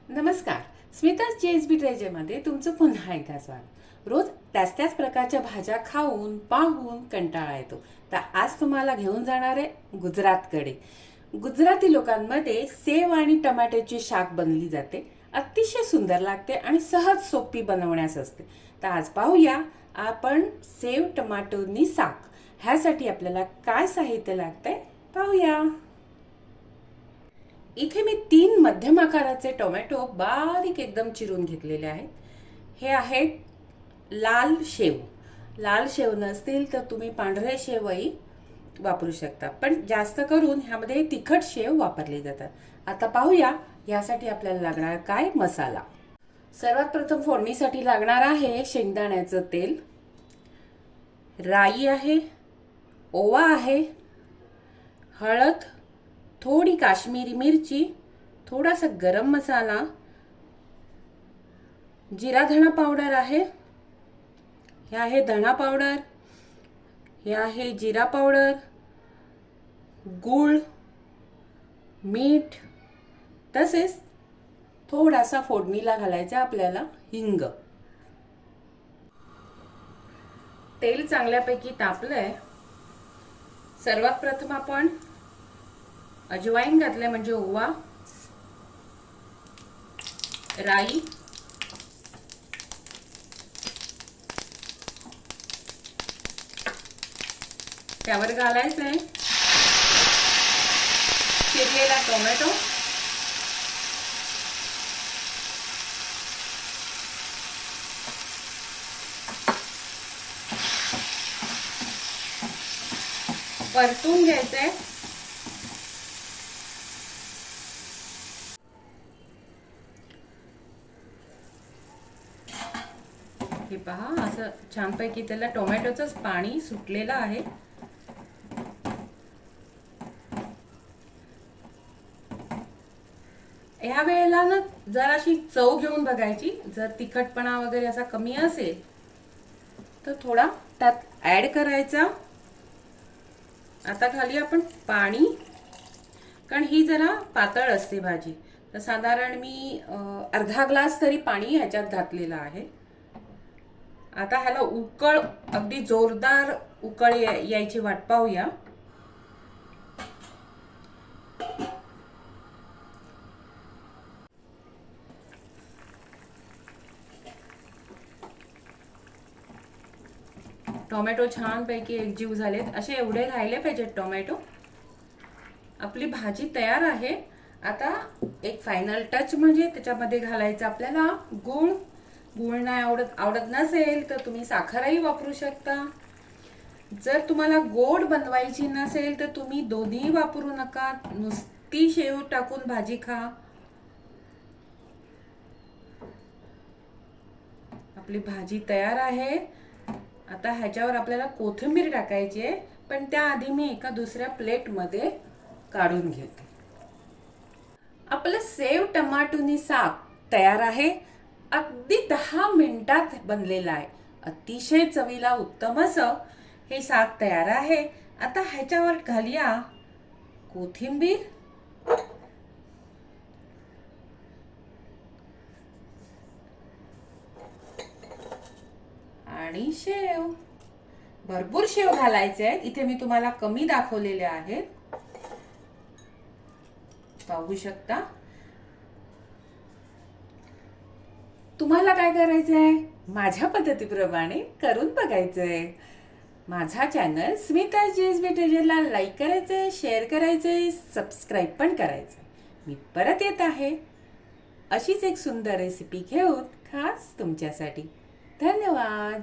नमस्कार. स्मिताज JSB ट्रेजरमध्ये तुमचं पुन्हा एकदा स्वागत. रोज त्याच प्रकारच्या भाज्या खाऊन पाहून कंटाळा येतो. तर आज तुम्हाला घेऊन जाणार आहे गुजरातकडे. गुजराती लोकांमध्ये सेव आणि टमाट्याची शाक बनली जाते. अतिशय सुंदर लागते आणि सहज सोपी बनवण्यास असते. तर आज पाहूया आपण सेव टमाटोनी शाक. ह्यासाठी आपल्याला काय साहित्य लागतंय पाहूया. इथे मी 3 मध्यम आकाराचे टोमॅटो बारीक एकदम चिरून घेतलेले आहेत. हे आहेत लाल शेव. लाल शेव नसतील तर तुम्ही पांढरे शेवही वापरू शकता, पण जास्त करून ह्यामध्ये तिखट शेव वापरले जातात. आता पाहूया यासाठी आपल्याला लागणार काय मसाला. सर्वात प्रथम फोडणीसाठी लागणार आहे शेंगदाण्याचं तेल, राई आहे, ओवा आहे, हळद, थोडी काश्मीरी मिरची, थोडासा गरम मसाला, जिरा धणा पावडर आहे, हे आहे धणा पावडर, हे आहे जिरा पावडर, गूळ, मीठ, तसेच थोडासा फोडणीला घालायचा आपल्याला हिंग. तेल चांगल्यापैकी तापलंय. सर्वात प्रथम आपण अजवाईन घातले म्हणजे ओवा, राई, त्यावर घालायचंय चिरलेला टोमॅटो, परतून घ्यायचंय. हे पहा, असं छानपैकी त्याला टोमॅटोचंच पाणी सुटलेलं आहे. या वेळेला ना जराशी चव घेऊन बघायची. जर तिखटपणा वगैरे असा कमी असेल तर थोडा त्यात ऍड करायचा. आता खाली आपण पाणी, कारण ही जरा पातळ असते भाजी, तर साधारण मी अर्धा ग्लास तरी पाणी ह्याच्यात घातलेलं आहे. आता ह्याला उकळ, अगदी जोरदार उकळ यायची वाट पाहूया. टोमॅटो छानपैकी एकजीव झालेत. असे एवढे राहिले पाहिजेत टोमॅटो. आपली भाजी तयार आहे. आता एक फायनल टच म्हणजे त्याच्यामध्ये घालायचं आपल्याला गूळ. गूळ नाही आवडत नसेल तर तुम्ही साखरही वापरू शकता. जर तुम्हाला गोड बनवायची नसेल तर तुम्ही दोन्ही वापरू नका, नुसती शेव टाकून भाजी खा. आपली भाजी तयार आहे. आता ह्याच्यावर आपल्याला कोथिंबीर टाकायची आहे, पण त्याआधी मी एका दुसऱ्या प्लेटमध्ये काढून घेते. आपलं सेव टमाटोनी शाक तयार आहे. अगदी 10 मिनिटात बनलेलं आहे. अतिशय चवीला उत्तम असं हे शाक तयार आहे. आता ह्याच्यावर घालूया कोथिंबीर, आणि शेव. भरपूर शेव घालायचे आहेत. इथे मी तुम्हाला कमी दाखवलेले आहेत, पाहू शकता. तुम्हाला काय करायचंय, माझ्या पद्धतीप्रमाणे करून बघायचंय. माझा चॅनल स्मिताज JSB ट्रेजरला लाईक करायचंय, शेअर करायचंय, सबस्क्राईब पण करायचंय. मी परत येत आहे अशीच एक सुंदर रेसिपी घेऊन खास तुमच्यासाठी. धन्यवाद.